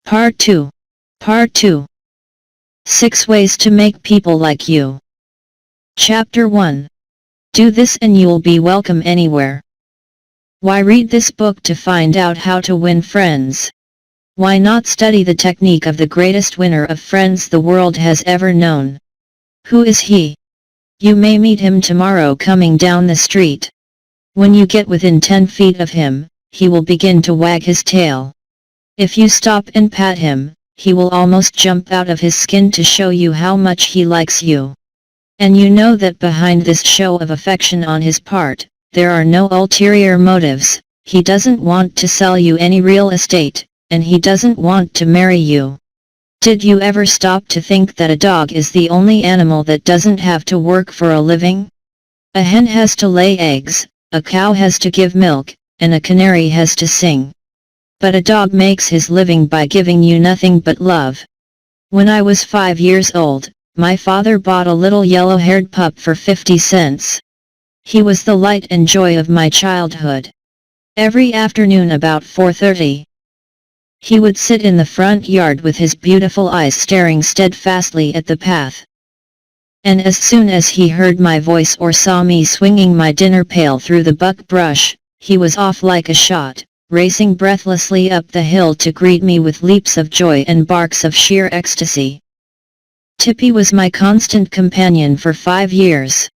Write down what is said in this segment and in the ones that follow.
Part 2. Part 2. 6 Ways to Make People Like You. Chapter 1. Do this and you'll be welcome anywhere. Why read this book to find out how to win friends? Why not study the technique of the greatest winner of friends the world has ever known? Who is he? You may meet him tomorrow coming down the street. When you get within 10 feet of him, he will begin to wag his tail. If you stop and pat him, he will almost jump out of his skin to show you how much he likes you. And you know that behind this show of affection on his part, there are no ulterior motives. He doesn't want to sell you any real estate, and he doesn't want to marry you. Did you ever stop to think that a dog is the only animal that doesn't have to work for a living? A hen has to lay eggs, a cow has to give milk, and a canary has to sing. But a dog makes his living by giving you nothing but love. When I was 5 years old, my father bought a little yellow-haired pup for 50 cents. He was the light and joy of my childhood. Every afternoon about 4:30, he would sit in the front yard with his beautiful eyes staring steadfastly at the path. And as soon as he heard my voice or saw me swinging my dinner pail through the buckbrush, he was off like a shot, racing breathlessly up the hill to greet me with leaps of joy and barks of sheer ecstasy. Tippy was my constant companion for 5 years.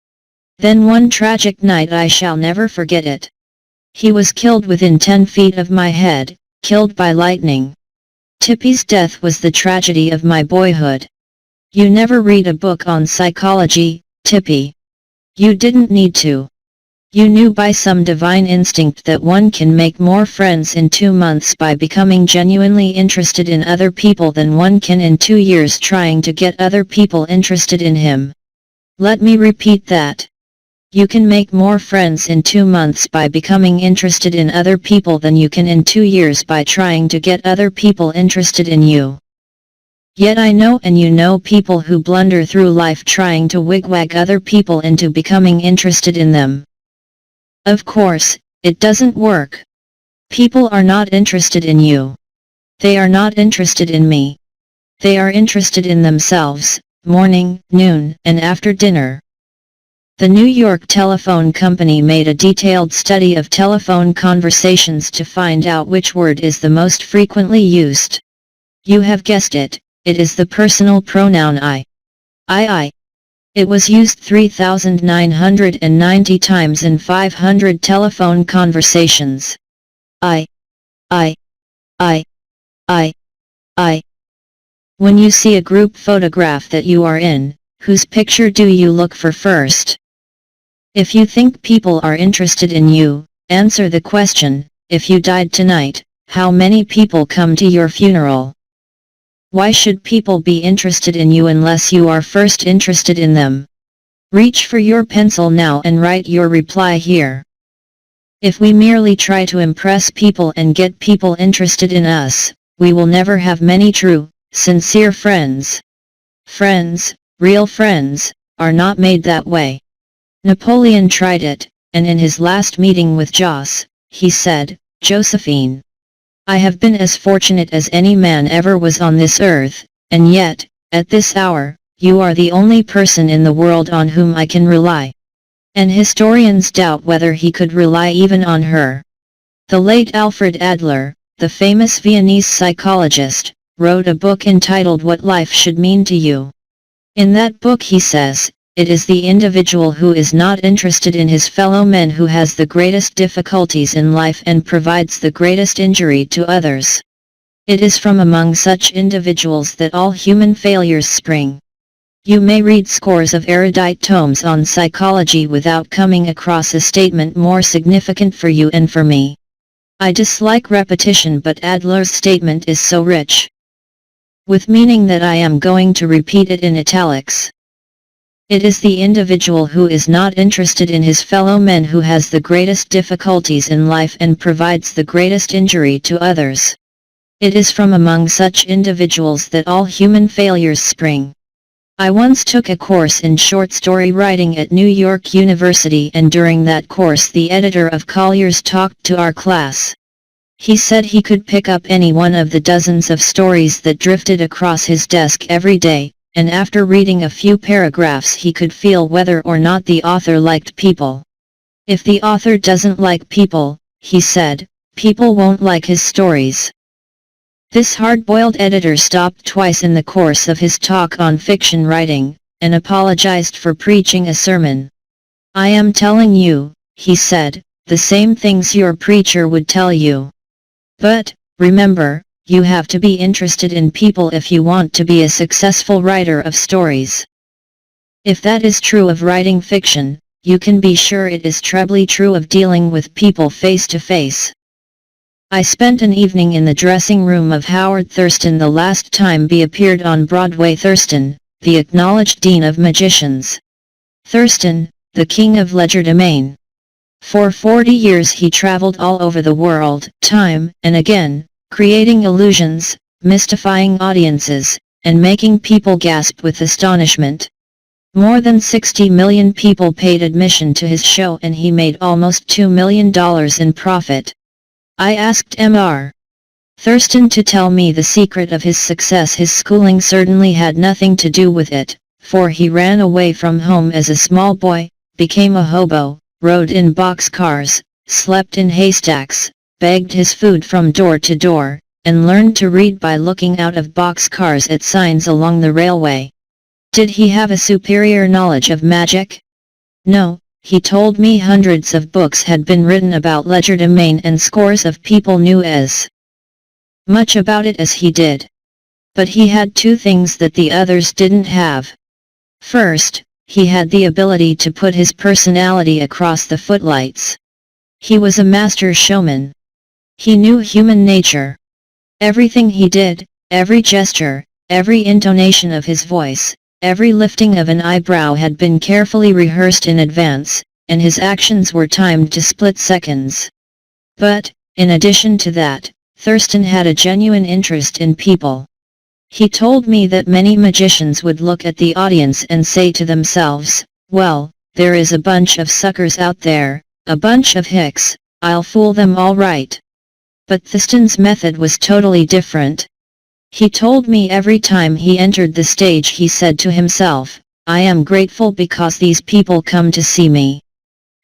Then one tragic night I shall never forget it. He was killed within 10 feet of my head, killed by lightning. Tippy's death was the tragedy of my boyhood. You never read a book on psychology, Tippy. You didn't need to. You knew by some divine instinct that one can make more friends in 2 months by becoming genuinely interested in other people than one can in 2 years trying to get other people interested in him. Let me repeat that. You can make more friends in 2 months by becoming interested in other people than you can in 2 years by trying to get other people interested in you. Yet I know and you know people who blunder through life trying to wigwag other people into becoming interested in them. Of course, it doesn't work. People are not interested in you. They are not interested in me. They are interested in themselves, morning, noon, and after dinner. The New York Telephone Company made a detailed study of telephone conversations to find out which word is the most frequently used. You have guessed it, it is the personal pronoun I. I. It was used 3,990 times in 500 telephone conversations. I. When you see a group photograph that you are in, whose picture do you look for first? If you think people are interested in you, answer the question, if you died tonight, how many people come to your funeral? Why should people be interested in you unless you are first interested in them? Reach for your pencil now and write your reply here. If we merely try to impress people and get people interested in us, we will never have many true, sincere friends. Friends, real friends, are not made that way. Napoleon tried it, and in his last meeting with Joss, he said, "Josephine, I have been as fortunate as any man ever was on this earth, and yet, at this hour, you are the only person in the world on whom I can rely." And historians doubt whether he could rely even on her. The late Alfred Adler, the famous Viennese psychologist, wrote a book entitled What Life Should Mean to You. In that book he says, it is the individual who is not interested in his fellow men who has the greatest difficulties in life and provides the greatest injury to others. It is from among such individuals that all human failures spring. You may read scores of erudite tomes on psychology without coming across a statement more significant for you and for me. I dislike repetition, but Adler's statement is so rich with meaning that I am going to repeat it in italics. It is the individual who is not interested in his fellow men who has the greatest difficulties in life and provides the greatest injury to others. It is from among such individuals that all human failures spring. I once took a course in short story writing at New York University, and during that course the editor of Collier's talked to our class. He said he could pick up any one of the dozens of stories that drifted across his desk every day, and after reading a few paragraphs he could feel whether or not the author liked people. If the author doesn't like people, he said, people won't like his stories. This hard-boiled editor stopped twice in the course of his talk on fiction writing, and apologized for preaching a sermon. I am telling you, he said, the same things your preacher would tell you. But, remember, you have to be interested in people if you want to be a successful writer of stories. If that is true of writing fiction, you can be sure it is trebly true of dealing with people face to face. I spent an evening in the dressing room of Howard Thurston the last time he appeared on Broadway. Thurston, the acknowledged dean of magicians. Thurston, the king of legerdemain. For 40 years he traveled all over the world, time and again, creating illusions, mystifying audiences, and making people gasp with astonishment. More than 60 million people paid admission to his show and he made almost $2 million in profit. I asked Mr. Thurston to tell me the secret of his success. His schooling certainly had nothing to do with it, for he ran away from home as a small boy, became a hobo, rode in boxcars, slept in haystacks, begged his food from door to door, and learned to read by looking out of boxcars at signs along the railway. Did he have a superior knowledge of magic? No, he told me hundreds of books had been written about legerdemain and scores of people knew as much about it as he did. But he had two things that the others didn't have. First, he had the ability to put his personality across the footlights. He was a master showman. He knew human nature. Everything he did, every gesture, every intonation of his voice, every lifting of an eyebrow had been carefully rehearsed in advance, and his actions were timed to split seconds. But, in addition to that, Thurston had a genuine interest in people. He told me that many magicians would look at the audience and say to themselves, well, there is a bunch of suckers out there, a bunch of hicks, I'll fool them all right. But Thurston's method was totally different. He told me every time he entered the stage he said to himself, I am grateful because these people come to see me.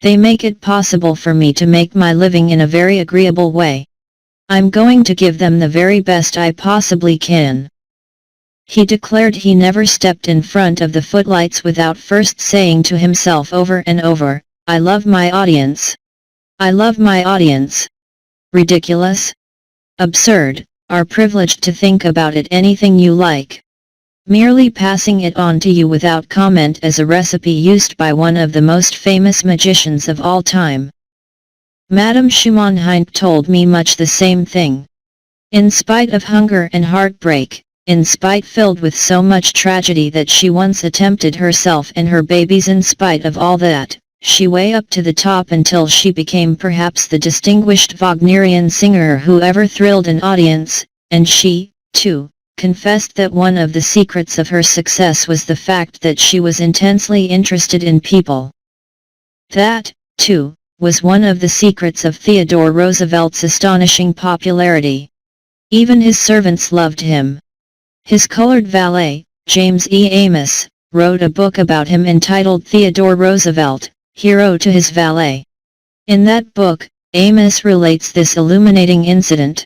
They make it possible for me to make my living in a very agreeable way. I'm going to give them the very best I possibly can. He declared he never stepped in front of the footlights without first saying to himself over and over, I love my audience. I love my audience. Ridiculous? Absurd. Are privileged to think about it anything you like. Merely passing it on to you without comment as a recipe used by one of the most famous magicians of all time. Madame Schumann-Heink told me much the same thing. In spite of hunger and heartbreak, in spite filled with so much tragedy that she once attempted herself and her babies, in spite of all that, she way up to the top until she became perhaps the distinguished Wagnerian singer who ever thrilled an audience, and she, too, confessed that one of the secrets of her success was the fact that she was intensely interested in people. That, too, was one of the secrets of Theodore Roosevelt's astonishing popularity. Even his servants loved him. His colored valet, James E. Amos, wrote a book about him entitled Theodore Roosevelt, Hero to His Valet. In that book, Amos relates this illuminating incident.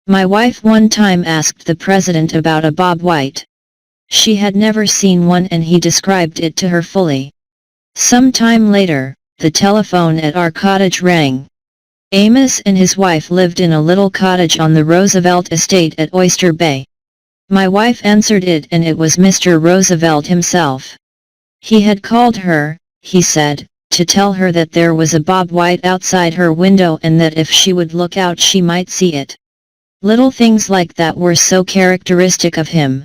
My wife one time asked the president about a bob white. She had never seen one and he described it to her fully. Some time later, the telephone at our cottage rang. Amos and his wife lived in a little cottage on the Roosevelt estate at Oyster Bay. My wife answered it and it was Mr. Roosevelt himself. He had called her, he said, to tell her that there was a bob white outside her window and that if she would look out she might see it. Little things like that were so characteristic of him.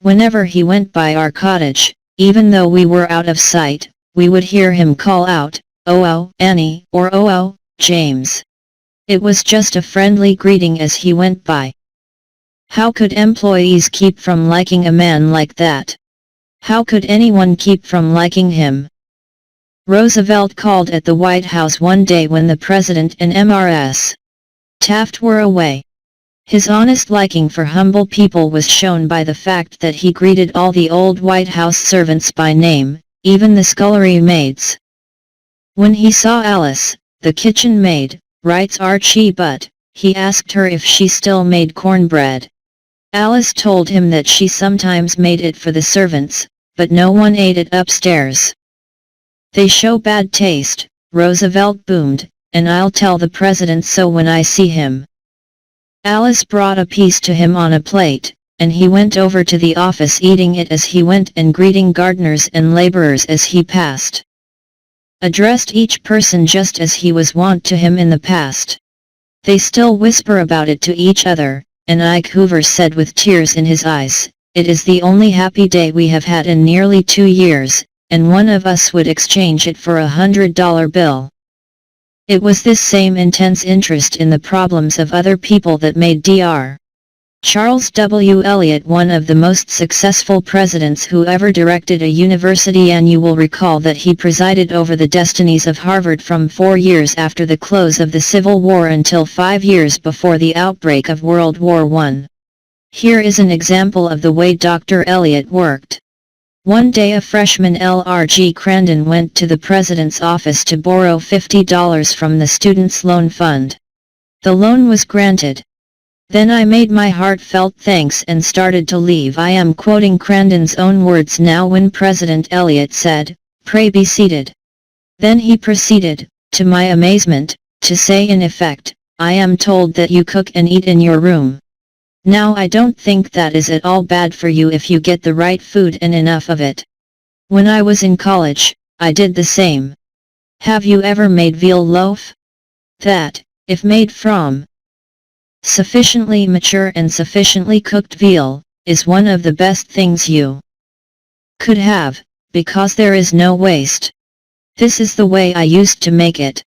Whenever he went by our cottage, even though we were out of sight, we would hear him call out, "Oh, Annie," or "Oh, James." It was just a friendly greeting as he went by. How could employees keep from liking a man like that? How could anyone keep from liking him? Roosevelt called at the White House one day when the president and Mrs. Taft were away. His honest liking for humble people was shown by the fact that he greeted all the old White House servants by name, even the scullery maids. When he saw Alice, the kitchen maid, writes Archie Butt, he asked her if she still made cornbread. Alice told him that she sometimes made it for the servants, but no one ate it upstairs. They show bad taste, Roosevelt boomed, and I'll tell the president so when I see him. Alice brought a piece to him on a plate, and he went over to the office eating it as he went and greeting gardeners and laborers as he passed. Addressed each person just as he was wont to him in the past. They still whisper about it to each other, and Ike Hoover said with tears in his eyes, "It is the only happy day we have had in nearly 2 years, and one of us would exchange it for $100 bill." It was this same intense interest in the problems of other people that made Dr. Charles W. Eliot one of the most successful presidents who ever directed a university, and you will recall that he presided over the destinies of Harvard from 4 years after the close of the Civil War until 5 years before the outbreak of World War I. Here is an example of the way Dr. Eliot worked. One day a freshman L.R.G. Crandon went to the president's office to borrow $50 from the Students' Loan Fund. The loan was granted. "Then I made my heartfelt thanks and started to leave." I am quoting Crandon's own words now. When President Eliot said, "Pray be seated." Then he proceeded, to my amazement, to say in effect, "I am told that you cook and eat in your room. Now I don't think that is at all bad for you if you get the right food and enough of it. When I was in college, I did the same. Have you ever made veal loaf? That, if made from sufficiently mature and sufficiently cooked veal, is one of the best things you could have, because there is no waste. This is the way I used to make it."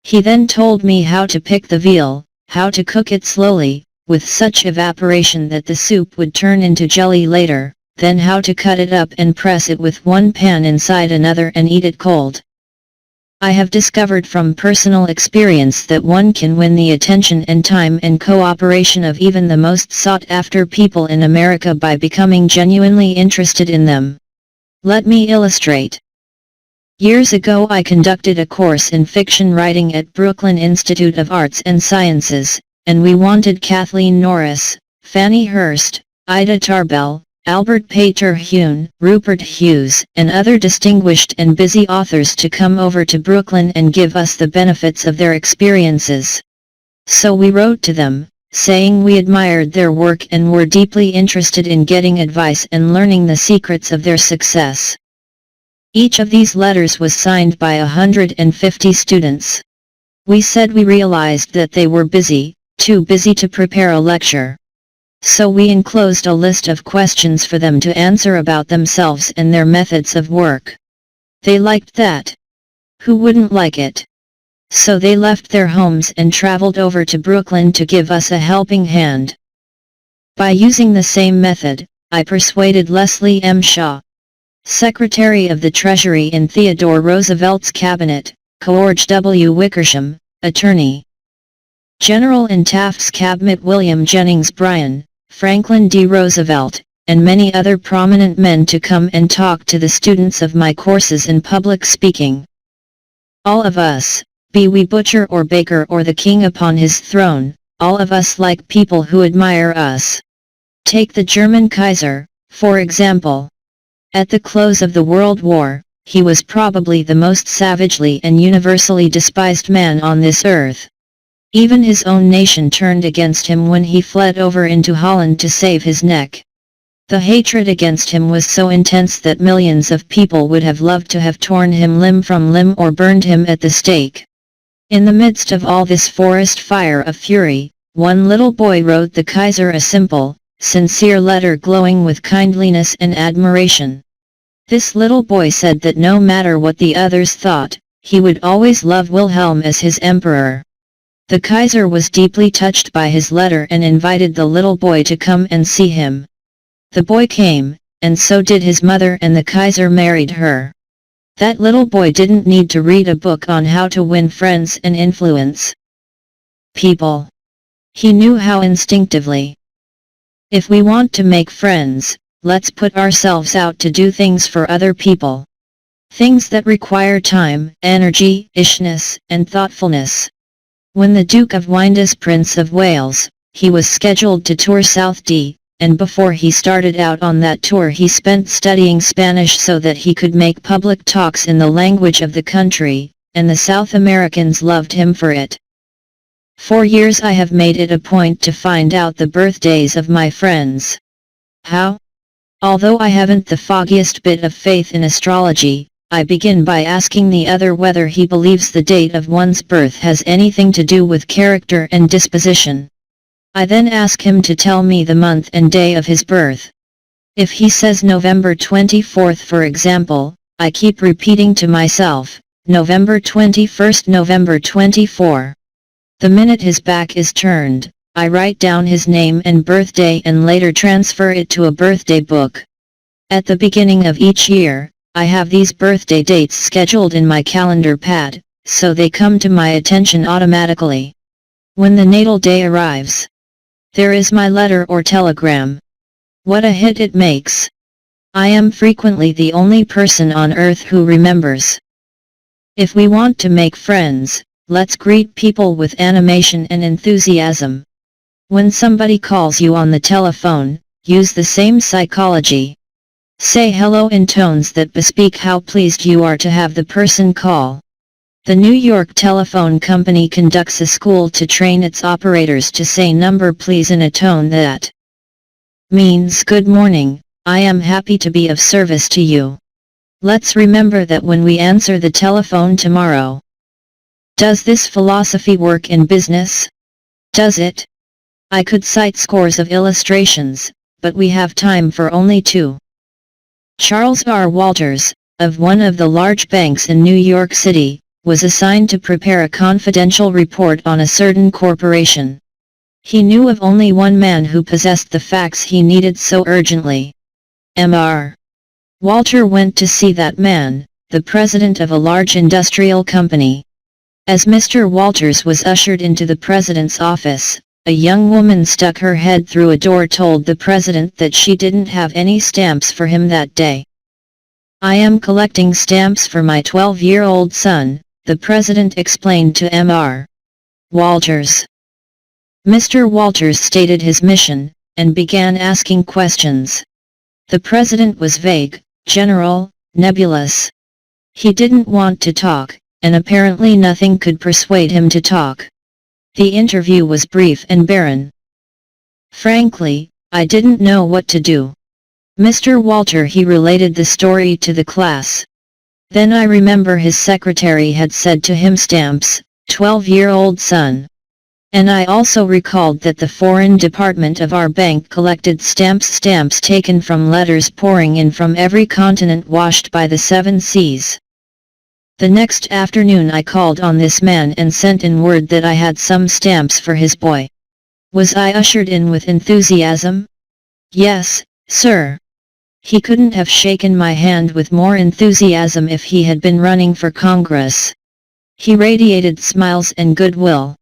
He then told me how to pick the veal, how to cook it slowly, with such evaporation that the soup would turn into jelly later, then how to cut it up and press it with one pan inside another and eat it cold. I have discovered from personal experience that one can win the attention and time and cooperation of even the most sought-after people in America by becoming genuinely interested in them. Let me illustrate. Years ago I conducted a course in fiction writing at Brooklyn Institute of Arts and Sciences, and we wanted Kathleen Norris, Fannie Hurst, Ida Tarbell, Albert Pater Hune, Rupert Hughes, and other distinguished and busy authors to come over to Brooklyn and give us the benefits of their experiences. So we wrote to them, saying we admired their work and were deeply interested in getting advice and learning the secrets of their success. Each of these letters was signed by 150 students. We said we realized that they were busy, too busy to prepare a lecture. So we enclosed a list of questions for them to answer about themselves and their methods of work. They liked that. Who wouldn't like it? So they left their homes and traveled over to Brooklyn to give us a helping hand. By using the same method, I persuaded Leslie M. Shaw, Secretary of the Treasury in Theodore Roosevelt's cabinet, George W. Wickersham, Attorney General in Taft's cabinet, William Jennings Bryan, Franklin D. Roosevelt, and many other prominent men to come and talk to the students of my courses in public speaking. All of us, be we butcher or baker or the king upon his throne, all of us like people who admire us. Take the German Kaiser, for example. At the close of the World War, he was probably the most savagely and universally despised man on this earth. Even his own nation turned against him when he fled over into Holland to save his neck. The hatred against him was so intense that millions of people would have loved to have torn him limb from limb or burned him at the stake. In the midst of all this forest fire of fury, one little boy wrote the Kaiser a simple, sincere letter glowing with kindliness and admiration. This little boy said that no matter what the others thought, he would always love Wilhelm as his emperor. The Kaiser was deeply touched by his letter and invited the little boy to come and see him. The boy came, and so did his mother, and the Kaiser married her. That little boy didn't need to read a book on how to win friends and influence people. He knew how instinctively. If we want to make friends, let's put ourselves out to do things for other people. Things that require time, energy, ishness, and thoughtfulness. When the Duke of Windus, Prince of Wales, he was scheduled to tour South D, and before he started out on that tour he spent studying Spanish so that he could make public talks in the language of the country, and the South Americans loved him for it. For years I have made it a point to find out the birthdays of my friends. How? Although I haven't the foggiest bit of faith in astrology, I begin by asking the other whether he believes the date of one's birth has anything to do with character and disposition. I then ask him to tell me the month and day of his birth. If he says November 24th for example, I keep repeating to myself, November 21st, November 24. The minute his back is turned, I write down his name and birthday and later transfer it to a birthday book. At the beginning of each year, I have these birthday dates scheduled in my calendar pad, so they come to my attention automatically. When the natal day arrives, there is my letter or telegram. What a hit it makes! I am frequently the only person on earth who remembers. If we want to make friends, let's greet people with animation and enthusiasm. When somebody calls you on the telephone, use the same psychology. Say hello in tones that bespeak how pleased you are to have the person call. The New York Telephone Company conducts a school to train its operators to say number please in a tone that means good morning, I am happy to be of service to you. Let's remember that when we answer the telephone tomorrow. Does this philosophy work in business? Does it? I could cite scores of illustrations, but we have time for only two. Charles R. Walters, of one of the large banks in New York City, was assigned to prepare a confidential report on a certain corporation. He knew of only one man who possessed the facts he needed so urgently. Mr. Walter went to see that man, the president of a large industrial company. As Mr. Walters was ushered into the president's office, a young woman stuck her head through a door told the president that she didn't have any stamps for him that day. I am collecting stamps for my 12-year-old son, the president explained to Mr. Walters. Mr. Walters stated his mission, and began asking questions. The president was vague, general, nebulous. He didn't want to talk, and apparently nothing could persuade him to talk. The interview was brief and barren. Frankly, I didn't know what to do. Mr. Walter he related the story to the class. Then I remember his secretary had said to him stamps, 12-year-old son. And I also recalled that the foreign department of our bank collected stamps taken from letters pouring in from every continent washed by the 7 seas. The next afternoon I called on this man and sent in word that I had some stamps for his boy. Was I ushered in with enthusiasm? Yes, sir. He couldn't have shaken my hand with more enthusiasm if he had been running for Congress. He radiated smiles and goodwill.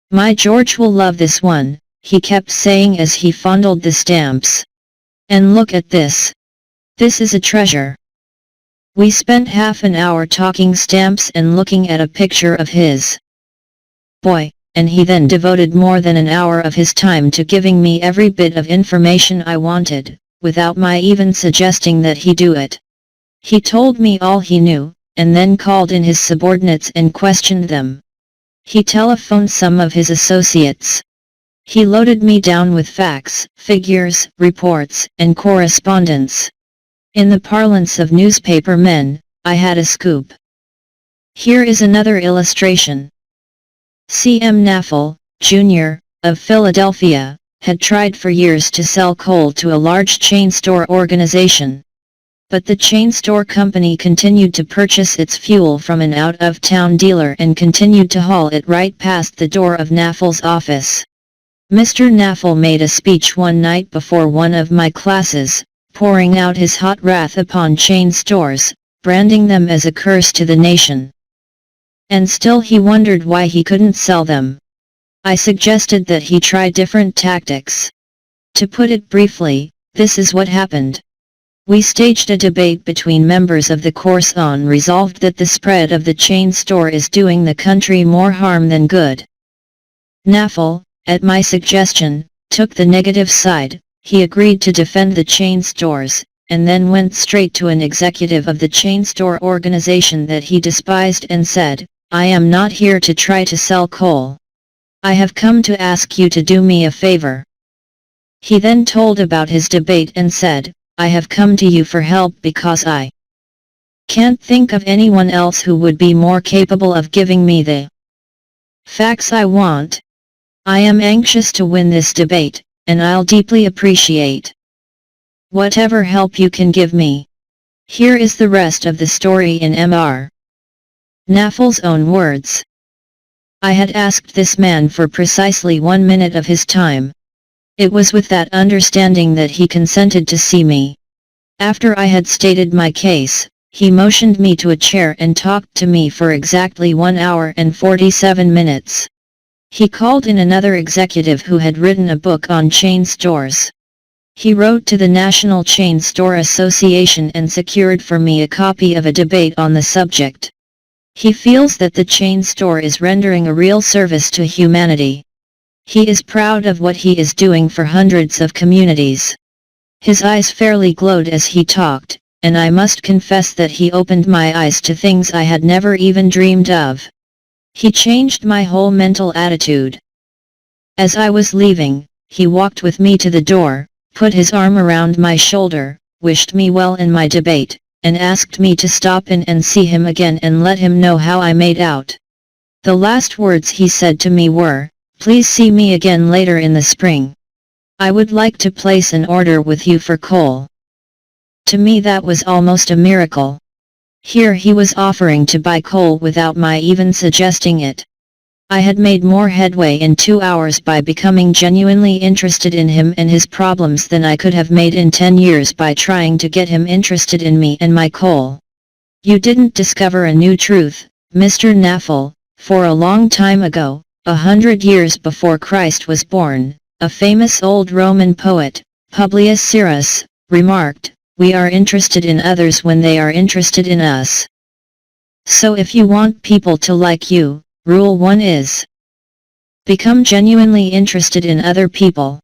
My George will love this one, he kept saying as he fondled the stamps. And look at this. This is a treasure. We spent half an hour talking stamps and looking at a picture of his boy, and he then devoted more than an hour of his time to giving me every bit of information I wanted, without my even suggesting that he do it. He told me all he knew, and then called in his subordinates and questioned them. He telephoned some of his associates. He loaded me down with facts, figures, reports, and correspondence. In the parlance of newspaper men, I had a scoop. Here is another illustration. C.M. Naffel, Jr., of Philadelphia, had tried for years to sell coal to a large chain store organization. But the chain store company continued to purchase its fuel from an out-of-town dealer and continued to haul it right past the door of Naffel's office. Mr. Naffel made a speech one night before one of my classes, pouring out his hot wrath upon chain stores, branding them as a curse to the nation. And still he wondered why he couldn't sell them. I suggested that he try different tactics. To put it briefly, this is what happened. We staged a debate between members of the course on resolved that the spread of the chain store is doing the country more harm than good. Naffel, at my suggestion, took the negative side. He agreed to defend the chain stores, and then went straight to an executive of the chain store organization that he despised and said, "I am not here to try to sell coal. I have come to ask you to do me a favor." He then told about his debate and said, "I have come to you for help because I can't think of anyone else who would be more capable of giving me the facts I want. I am anxious to win this debate, and I'll deeply appreciate whatever help you can give me." Here is the rest of the story in Mr. Naffel's own words. I had asked this man for precisely 1 minute of his time. It was with that understanding that he consented to see me. After I had stated my case, he motioned me to a chair and talked to me for exactly 1 hour and 47 minutes. He called in another executive who had written a book on chain stores. He wrote to the National Chain Store Association and secured for me a copy of a debate on the subject. He feels that the chain store is rendering a real service to humanity. He is proud of what he is doing for hundreds of communities. His eyes fairly glowed as he talked, and I must confess that he opened my eyes to things I had never even dreamed of. He changed my whole mental attitude. As I was leaving, he walked with me to the door, put his arm around my shoulder, wished me well in my debate, and asked me to stop in and see him again and let him know how I made out. The last words he said to me were, "Please see me again later in the spring. I would like to place an order with you for coal." To me that was almost a miracle. Here he was offering to buy coal without my even suggesting it. I had made more headway in 2 hours by becoming genuinely interested in him and his problems than I could have made in 10 years by trying to get him interested in me and my coal. You didn't discover a new truth, Mr. Naffel. For a long time ago, 100 years before Christ was born, a famous old Roman poet, Publius Syrus, remarked, "We are interested in others when they are interested in us." So if you want people to like you, Rule 1 is: become genuinely interested in other people.